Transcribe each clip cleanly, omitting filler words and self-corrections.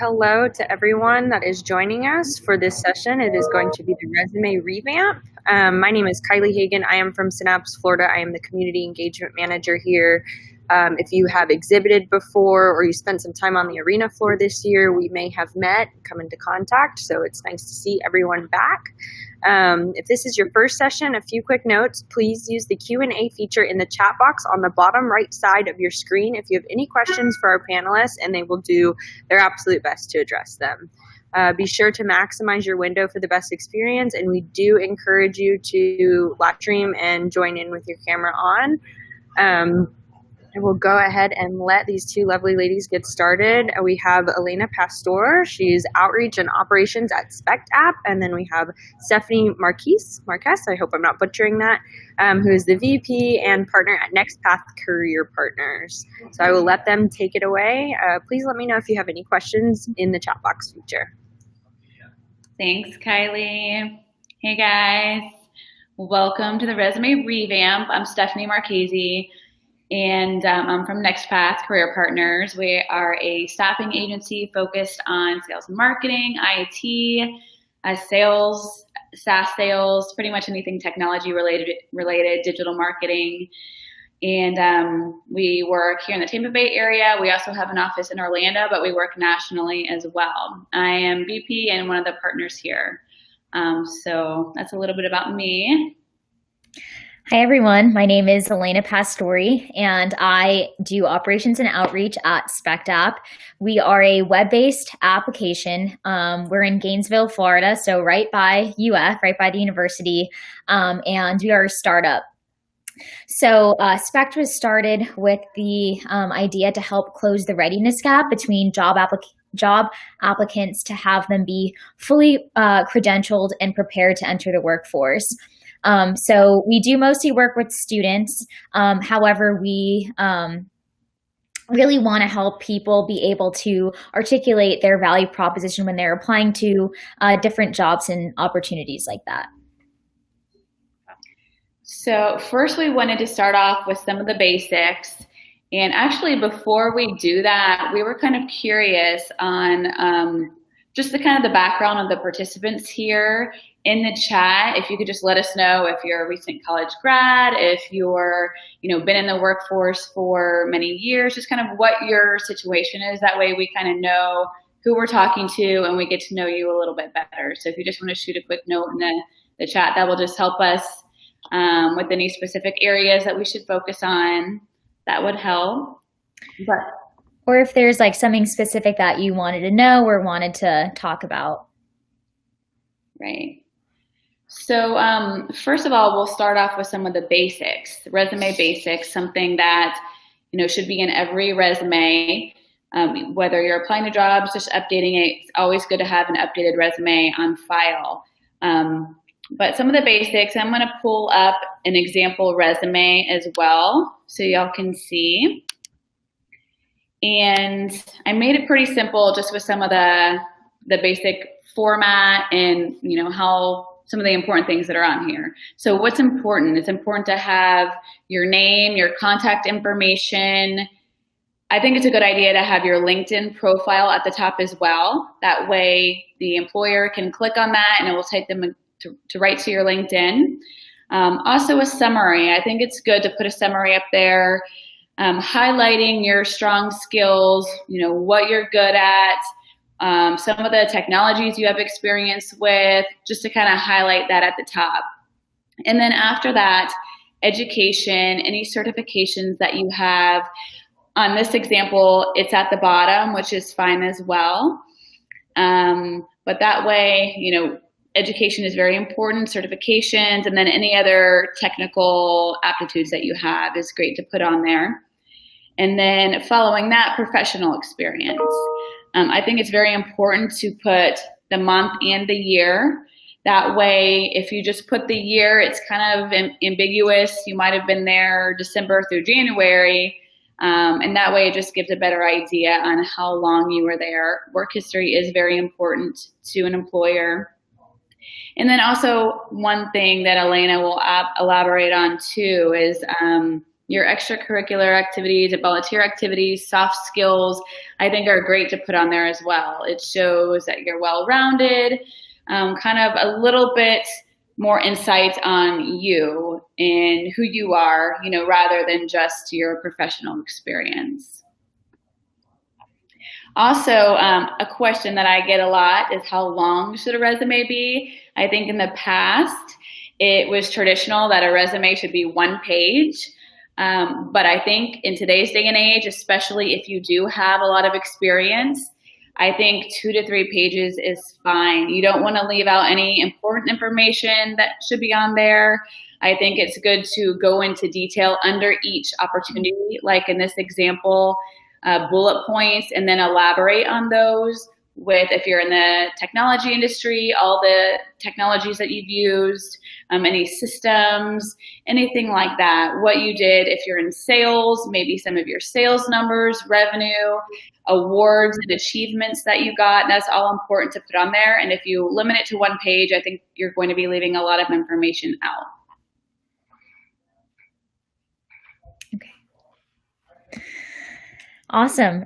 hello to everyone that is joining us for this session. It is going to be the resume revamp. My name is Kylie Hagan. I am from Synapse, Florida. I am the community engagement manager here. If you have exhibited before or you spent some time on the arena floor this year, we may have met, come into contact. So it's nice to see everyone back. If this is your first session, a few quick notes. Please use the Q&A feature in the chat box on the bottom right side of your screen if you have any questions for our panelists, and they will do their absolute best to address them. Be sure to maximize your window for the best experience, and we do encourage you to live stream and join in with your camera on. I will go ahead and let these two lovely ladies get started. We have Elena Pastor. She's Outreach and Operations at Spect App. And then we have Stephanie Marquez, I hope I'm not butchering that, who is the VP and partner at NextPath Career Partners. So I will let them take it away. Please let me know if you have any questions in the chat box feature. Thanks, Kylie. Hey, guys. Welcome to the Resume Revamp. I'm Stephanie Marquez. And I'm from NextPath Career Partners. We are a staffing agency focused on sales and marketing, IT, sales, SaaS sales, pretty much anything technology related, digital marketing. And we work here in the Tampa Bay area. We also have an office in Orlando, but we work nationally as well. I am VP and one of the partners here. So that's a little bit about me. Hi, everyone. My name is Elena Pastori, and I do operations and outreach at Spect App. We are a web-based application. We're in Gainesville, Florida, so right by UF, right by the university, and we are a startup. So Spect was started with the idea to help close the readiness gap between job applicants to have them be fully credentialed and prepared to enter the workforce. So we do mostly work with students. However, we really want to help people be able to articulate their value proposition when they're applying to different jobs and opportunities like that. So first we wanted to start off with some of the basics. And actually before we do that, we were kind of curious on just the kind of the background of the participants here in the chat. If you could just let us know if you're a recent college grad, if you're, been in the workforce for many years, just kind of what your situation is. That way we kind of know who we're talking to and we get to know you a little bit better. So if you just want to shoot a quick note in the chat, that will just help us with any specific areas that we should focus on. That would help. Or if there's like something specific that you wanted to know or wanted to talk about. Right. So first of all, we'll start off with some of the basics, resume basics, something that, should be in every resume. Whether you're applying to jobs, just updating it, it's always good to have an updated resume on file. But some of the basics, I'm going to pull up an example resume as well so y'all can see. And I made it pretty simple just with some of the basic format and, how some of the important things that are on here. So what's important? It's important to have your name, your contact information. I think it's a good idea to have your LinkedIn profile at the top as well. That way the employer can click on that and it will take them to right to your LinkedIn. Also a summary. I think it's good to put a summary up there, highlighting your strong skills, what you're good at, some of the technologies you have experience with, just to kind of highlight that at the top. And then after that, education, any certifications that you have. On this example, it's at the bottom, which is fine as well. But that way, education is very important, certifications, and then any other technical aptitudes that you have is great to put on there. And then following that, professional experience. I think it's very important to put the month and the year. That way, if you just put the year, it's kind of ambiguous. You might have been there December through January. And that way it just gives a better idea on how long you were there. Work history is very important to an employer. And then also one thing that Elena will elaborate on too is your extracurricular activities, volunteer activities, soft skills, I think are great to put on there as well. It shows that you're well-rounded, kind of a little bit more insight on you and who you are, rather than just your professional experience. Also, a question that I get a lot is how long should a resume be? I think in the past, it was traditional that a resume should be 1 page. But I think in today's day and age, especially if you do have a lot of experience, I think 2 to 3 pages is fine. You don't want to leave out any important information that should be on there. I think it's good to go into detail under each opportunity, like in this example, bullet points, and then elaborate on those with, if you're in the technology industry, all the technologies that you've used, any systems, anything like that. What you did, if you're in sales, maybe some of your sales numbers, revenue, awards and achievements that you got, that's all important to put on there. And if you limit it to 1 page, I think you're going to be leaving a lot of information out. Awesome.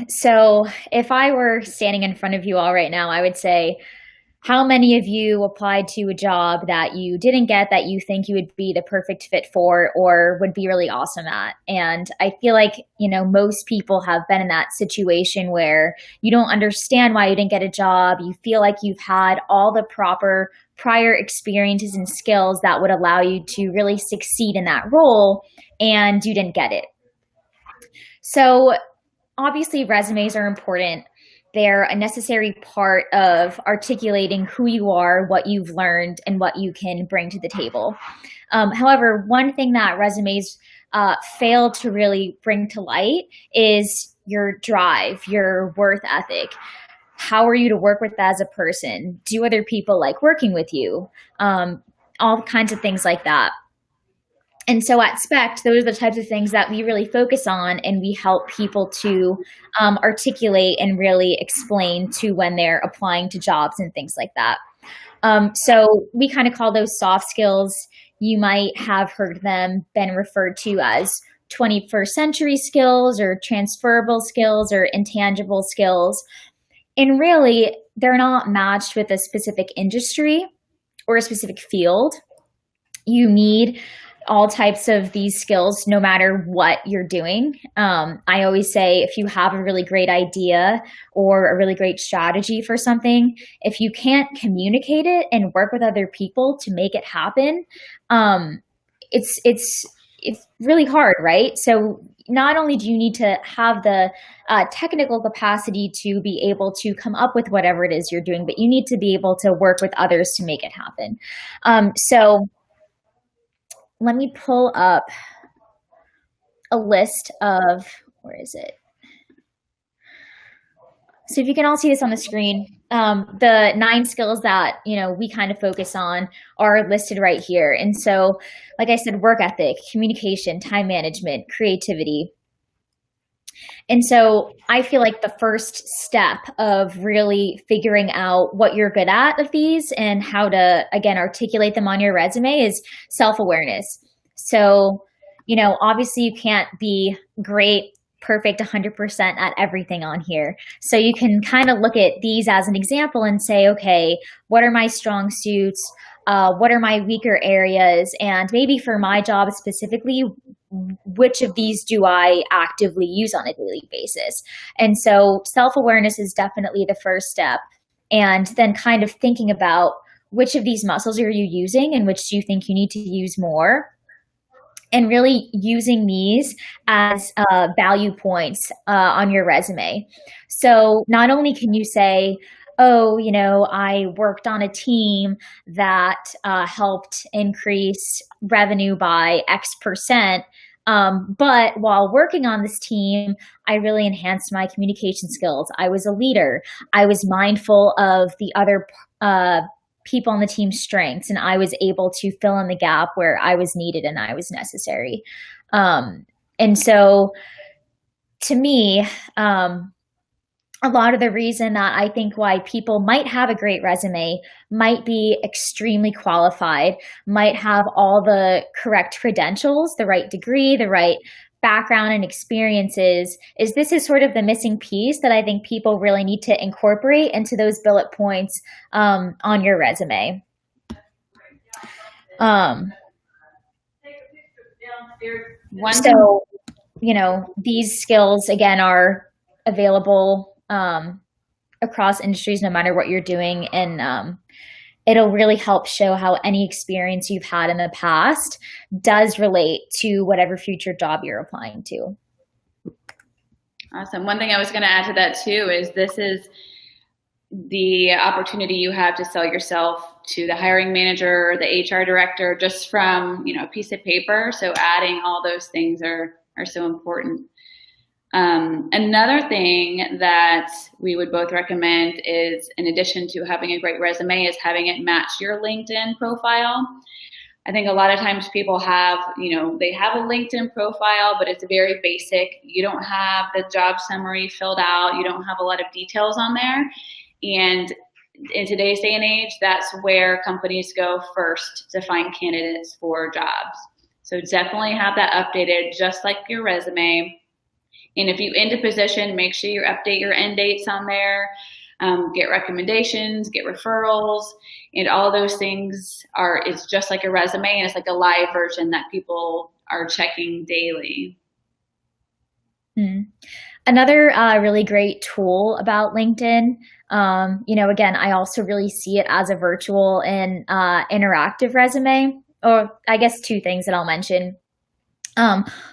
So if I were standing in front of you all right now, I would say, how many of you applied to a job that you didn't get that you think you would be the perfect fit for or would be really awesome at? And I feel like, most people have been in that situation where you don't understand why you didn't get a job. You feel like you've had all the proper prior experiences and skills that would allow you to really succeed in that role, and you didn't get it. So obviously resumes are important. They're a necessary part of articulating who you are, what you've learned, and what you can bring to the table. However, one thing that resumes fail to really bring to light is your drive, your work ethic. How are you to work with as a person? Do other people like working with you? All kinds of things like that. And so at SPECT, those are the types of things that we really focus on, and we help people to articulate and really explain to when they're applying to jobs and things like that. So we kind of call those soft skills. You might have heard them been referred to as 21st century skills or transferable skills or intangible skills. And really, they're not matched with a specific industry or a specific field. You need all types of these skills, no matter what you're doing. I always say, if you have a really great idea or a really great strategy for something, if you can't communicate it and work with other people to make it happen, it's really hard, right? So not only do you need to have the technical capacity to be able to come up with whatever it is you're doing, but you need to be able to work with others to make it happen. So let me pull up a list of, where is it? So if you can all see this on the screen, the 9 skills that, we kind of focus on are listed right here. And so, like I said, work ethic, communication, time management, creativity. And so I feel like the first step of really figuring out what you're good at of these and how to, again, articulate them on your resume is self-awareness. So, obviously you can't be great, perfect 100% at everything on here. So you can kind of look at these as an example and say, okay, what are my strong suits? What are my weaker areas? And maybe for my job specifically, which of these do I actively use on a daily basis? And so self-awareness is definitely the first step. And then kind of thinking about which of these muscles are you using and which do you think you need to use more? And really using these as value points on your resume. So not only can you say, oh, I worked on a team that helped increase revenue by X%, but while working on this team, I really enhanced my communication skills. I was a leader. I was mindful of the other people on the team's strengths, and I was able to fill in the gap where I was needed and I was necessary. And so to me, a lot of the reason that I think why people might have a great resume, might be extremely qualified, might have all the correct credentials, the right degree, the right background and experiences, is this is sort of the missing piece that I think people really need to incorporate into those bullet points on your resume. So, these skills, again, are available across industries, no matter what you're doing. And it'll really help show how any experience you've had in the past does relate to whatever future job you're applying to. Awesome. One thing I was going to add to that too is this is the opportunity you have to sell yourself to the hiring manager or the HR director just from, a piece of paper. So adding all those things are so important. Another thing that we would both recommend is, in addition to having a great resume, is having it match your LinkedIn profile. I think a lot of times people have, they have a LinkedIn profile, but it's very basic. You don't have the job summary filled out. You don't have a lot of details on there. And in today's day and age, that's where companies go first to find candidates for jobs. So definitely have that updated, just like your resume. And if you end a position, make sure you update your end dates on there, get recommendations, get referrals, and all those things it's just like a resume, and it's like a live version that people are checking daily. Another really great tool about LinkedIn, again, I also really see it as a virtual and interactive resume, or I guess two things that I'll mention.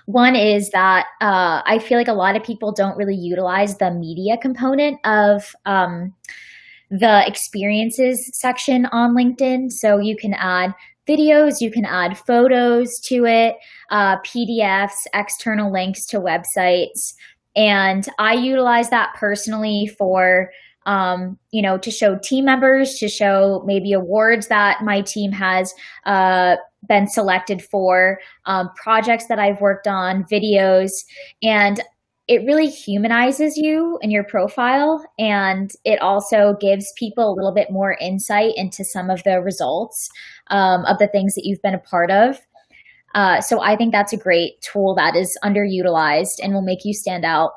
One is that I feel like a lot of people don't really utilize the media component of the experiences section on LinkedIn. So you can add videos, you can add photos to it, PDFs, external links to websites. And I utilize that personally for to show team members, to show maybe awards that my team has been selected for, projects that I've worked on, videos, and it really humanizes you and your profile, and it also gives people a little bit more insight into some of the results of the things that you've been a part of. So I think that's a great tool that is underutilized and will make you stand out.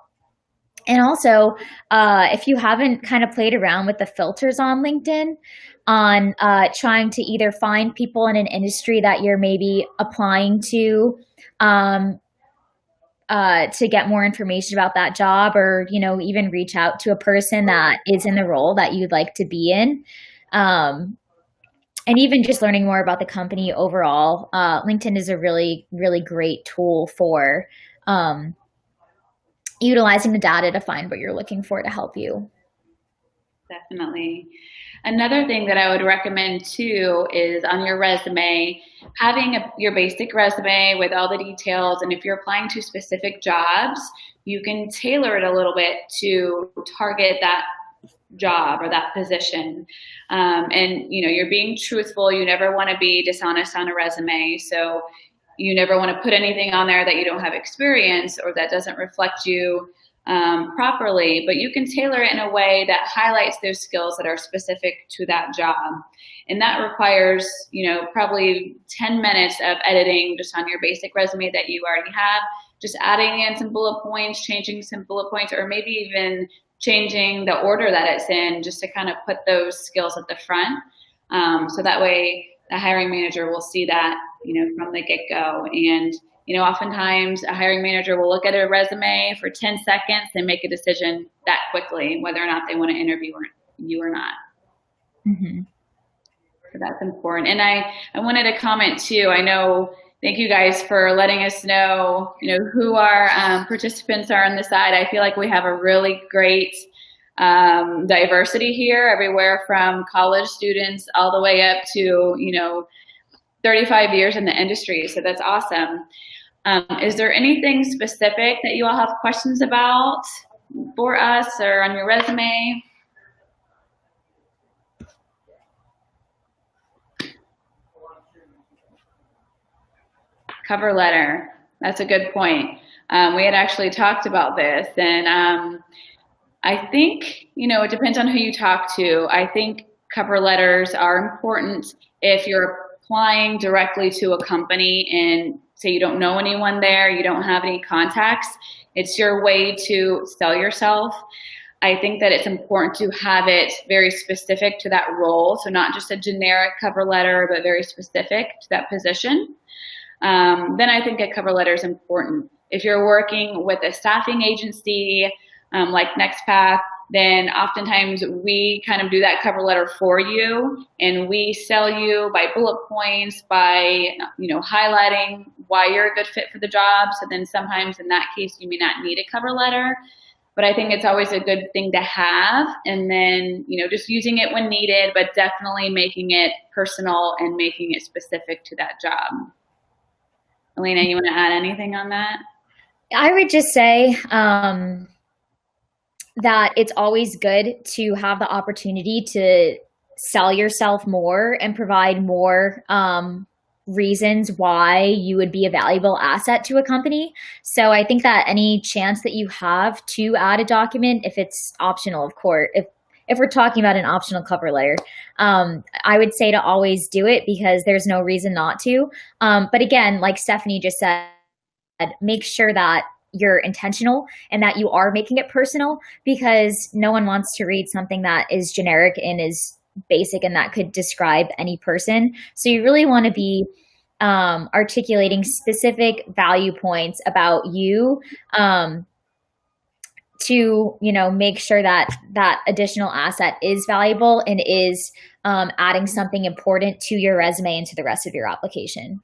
And also, if you haven't kind of played around with the filters on LinkedIn, on trying to either find people in an industry that you're maybe applying to get more information about that job, or even reach out to a person that is in the role that you'd like to be in, and even just learning more about the company overall, LinkedIn is a really, really great tool for utilizing the data to find what you're looking for to help you. Definitely. Another thing that I would recommend too is on your resume, having your basic resume with all the details. And if you're applying to specific jobs, you can tailor it a little bit to target that job or that position. And you're being truthful. You never want to be dishonest on a resume. So you never want to put anything on there that you don't have experience or that doesn't reflect you properly, but you can tailor it in a way that highlights those skills that are specific to that job. And that requires, probably 10 minutes of editing just on your basic resume that you already have, just adding in some bullet points, changing some bullet points, or maybe even changing the order that it's in, just to kind of put those skills at the front. So that way the hiring manager will see that, from the get-go. And oftentimes a hiring manager will look at a resume for 10 seconds and make a decision that quickly, whether or not they want to interview you or not. Mm-hmm. So that's important. And I wanted to comment too. Thank you guys for letting us know, who our participants are on the side. I feel like we have a really great diversity here, everywhere from college students all the way up to, 35 years in the industry. So that's awesome. Is there anything specific that you all have questions about for us or on your resume? Cover letter. That's a good point. We had actually talked about this, and I think, it depends on who you talk to. I think cover letters are important if you're applying directly to a company and say you don't know anyone there, you don't have any contacts. It's your way to sell yourself. I think that it's important to have it very specific to that role. So not just a generic cover letter, but very specific to that position. Then I think a cover letter is important. If you're working with a staffing agency, like NextPath, then oftentimes we kind of do that cover letter for you, and we sell you by bullet points, by highlighting why you're a good fit for the job. So then sometimes in that case you may not need a cover letter, but I think it's always a good thing to have. And then just using it when needed, but definitely making it personal and making it specific to that job. Elena, you want to add anything on that? I would just say that it's always good to have the opportunity to sell yourself more and provide more reasons why you would be a valuable asset to a company. So I think that any chance that you have to add a document, if it's optional, of course, if we're talking about an optional cover letter, I would say to always do it because there's no reason not to. But again, like Stephanie just said, make sure that you're intentional and that you are making it personal, because no one wants to read something that is generic and is basic and that could describe any person. So you really want to be articulating specific value points about you to make sure that that additional asset is valuable and is adding something important to your resume and to the rest of your application.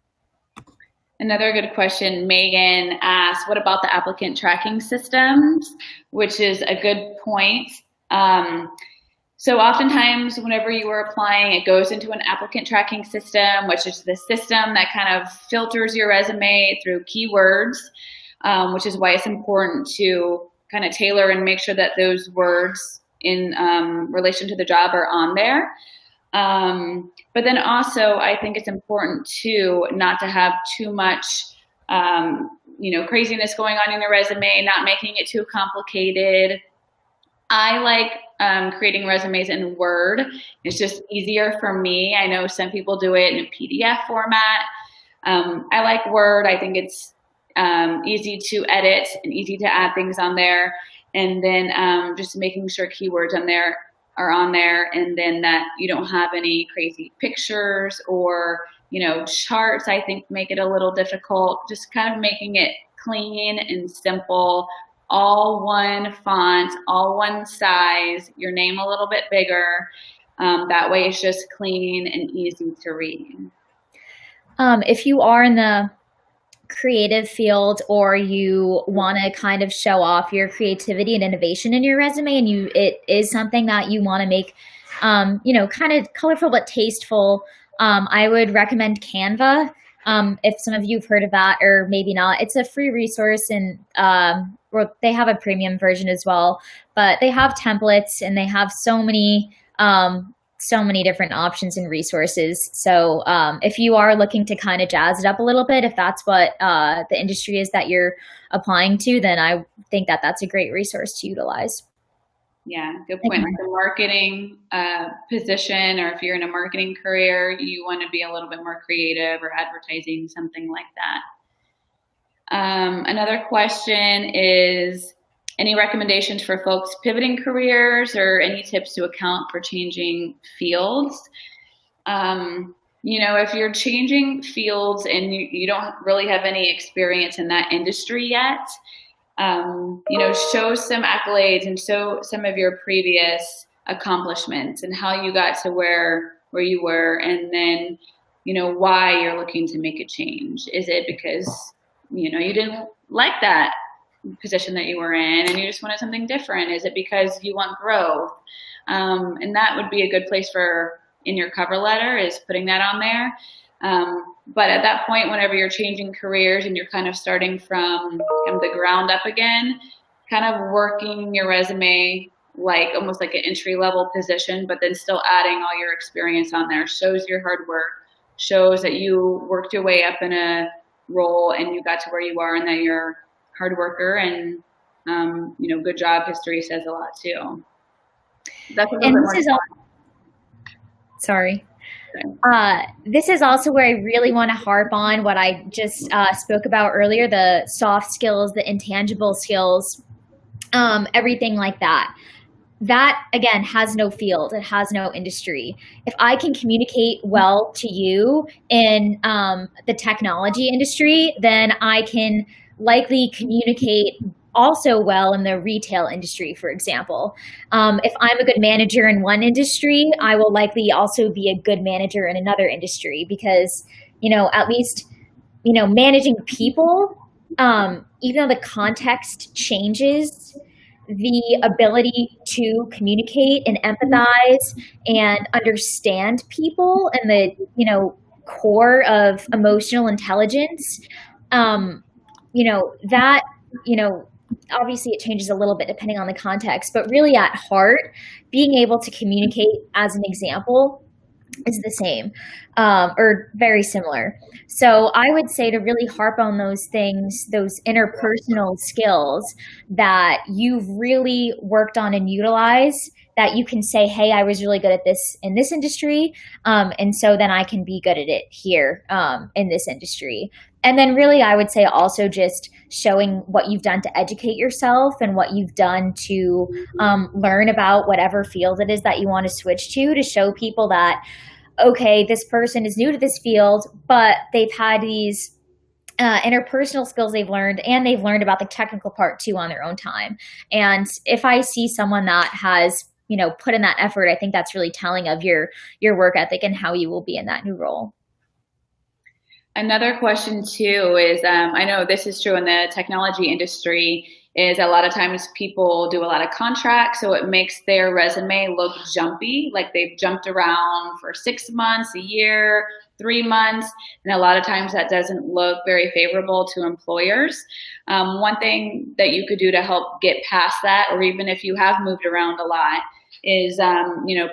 Another good question, Megan asked, what about the applicant tracking systems? Which is a good point. So oftentimes whenever you are applying, it goes into an applicant tracking system, which is the system that kind of filters your resume through keywords, which is why it's important to kind of tailor and make sure that those words in relation to the job are on there. But then also, I think it's important too not to have too much, craziness going on in the resume, not making it too complicated. I like creating resumes in Word. It's just easier for me. I know some people do it in a PDF format. I like Word. I think it's easy to edit and easy to add things on there. And then just making sure keywords are on there, and then that you don't have any crazy pictures or charts. I think make it a little difficult. Just kind of making it clean and simple, all one font, all one size, your name a little bit bigger. That way it's just clean and easy to read. If you are in the creative field, or you want to kind of show off your creativity and innovation in your resume, and it is something that you want to make kind of colorful but tasteful, I would recommend Canva. If some of you have heard of that, or maybe not. It's a free resource, and they have a premium version as well, but they have templates and they have so many different options and resources. So if you are looking to kind of jazz it up a little bit, if that's what the industry is that you're applying to, then I think that that's a great resource to utilize. Yeah, good point. Like a marketing position, or if you're in a marketing career, you want to be a little bit more creative, or advertising, something like that. Another question is, any recommendations for folks pivoting careers, or any tips to account for changing fields? If you're changing fields and you don't really have any experience in that industry yet, show some accolades and show some of your previous accomplishments and how you got to where you were, and then, why you're looking to make a change. Is it because, you didn't like that position that you were in and you just wanted something different? Is it because you want growth? And that would be a good place in your cover letter, is putting that on there. But at that point, whenever you're changing careers and you're kind of starting from the ground up again, kind of working your resume like almost like an entry-level position, but then still adding all your experience on there, shows your hard work, shows that you worked your way up in a role and you got to where you are, and that you're hard worker and Good job history says a lot too. That's a little And bit this more. sorry. This is also where I really want to harp on what I just spoke about earlier, the soft skills, the intangible skills, everything like that. That, again, has no field. It has no industry. If I can communicate well to you in the technology industry, then I can likely communicate also well in the retail industry, for example. If I'm a good manager in one industry, I will likely also be a good manager in another industry because, at least, managing people, even though the context changes, the ability to communicate and empathize and understand people and the core of emotional intelligence, that obviously it changes a little bit depending on the context, but really at heart, being able to communicate, as an example, is the same or very similar. So I would say to really harp on those things, those interpersonal skills that you've really worked on and utilize, that you can say, hey, I was really good at this in this industry, and so then I can be good at it here in this industry. And then really, I would say also just showing what you've done to educate yourself and what you've done to learn about whatever field it is that you want to switch to show people that, okay, this person is new to this field, but they've had these interpersonal skills they've learned, and they've learned about the technical part too on their own time. And if I see someone that has put in that effort, I think that's really telling of your work ethic and how you will be in that new role. Another question too is, I know this is true in the technology industry, is a lot of times people do a lot of contracts, so it makes their resume look jumpy, like they've jumped around for 6 months, a year, 3 months, and a lot of times that doesn't look very favorable to employers. One thing that you could do to help get past that, or even if you have moved around a lot, is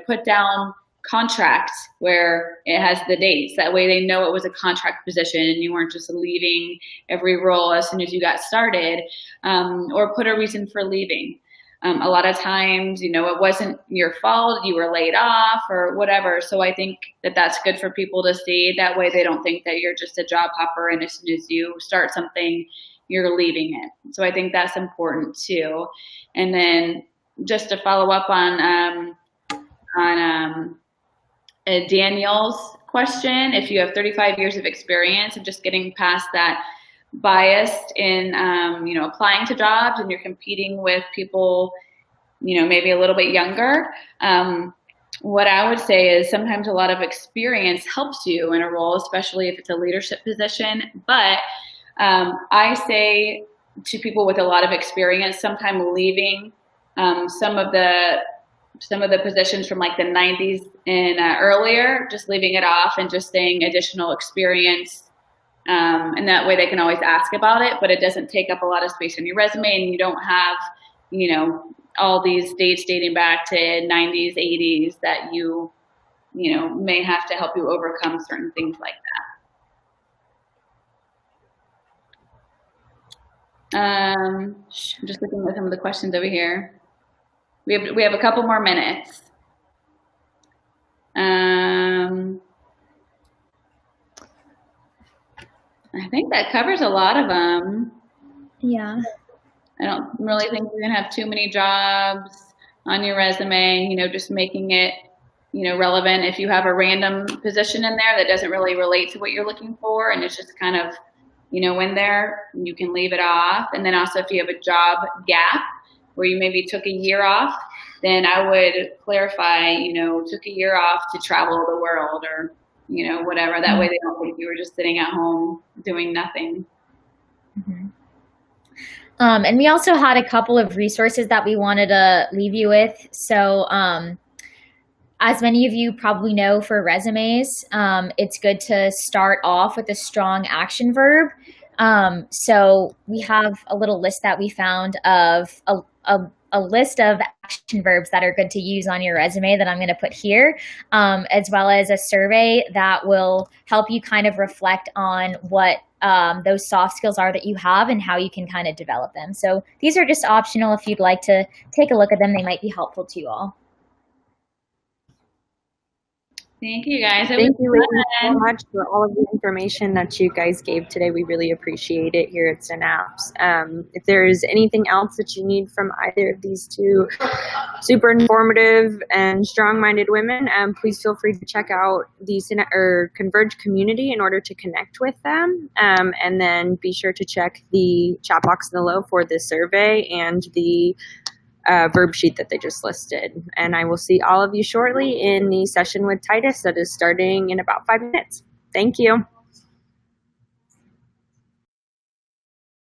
put down contracts where it has the dates. That way they know it was a contract position and you weren't just leaving every role as soon as you got started, or put a reason for leaving. A lot of times, it wasn't your fault, you were laid off or whatever. So I think that that's good for people to see. That way they don't think that you're just a job hopper and as soon as you start something, you're leaving it. So I think that's important too. And then just to follow up on Danielle's question, if you have 35 years of experience and just getting past that bias in, applying to jobs and you're competing with people, maybe a little bit younger, what I would say is sometimes a lot of experience helps you in a role, especially if it's a leadership position. But I say to people with a lot of experience, sometimes leaving some of the positions from like the 90s and earlier, just leaving it off and just saying additional experience. And that way they can always ask about it, but it doesn't take up a lot of space on your resume and you don't have, all these dates dating back to 90s, 80s that you may have to help you overcome certain things like that. I'm just looking at some of the questions over here. We have a couple more minutes. I think that covers a lot of them. Yeah. I don't really think you're gonna have too many jobs on your resume, just making it, relevant. If you have a random position in there that doesn't really relate to what you're looking for and it's just kind of, in there, you can leave it off. And then also if you have a job gap where you maybe took a year off, then I would clarify, took a year off to travel the world or, whatever. That way they don't think you were just sitting at home doing nothing. Mm-hmm. And we also had a couple of resources that we wanted to leave you with. So as many of you probably know, for resumes, it's good to start off with a strong action verb. So we have a little list that we found of a list of action verbs that are good to use on your resume that I'm going to put here, as well as a survey that will help you kind of reflect on what those soft skills are that you have and how you can kind of develop them. So these are just optional. If you'd like to take a look at them, they might be helpful to you all. Thank you, guys. Thank you ladies so much for all of the information that you guys gave today. We really appreciate it here at Synapse. If there is anything else that you need from either of these two super informative and strong-minded women, please feel free to check out the Converge community in order to connect with them. And then be sure to check the chat box below for the survey and the verb sheet that they just listed. And I will see all of you shortly in the session with Titus that is starting in about 5 minutes. Thank you.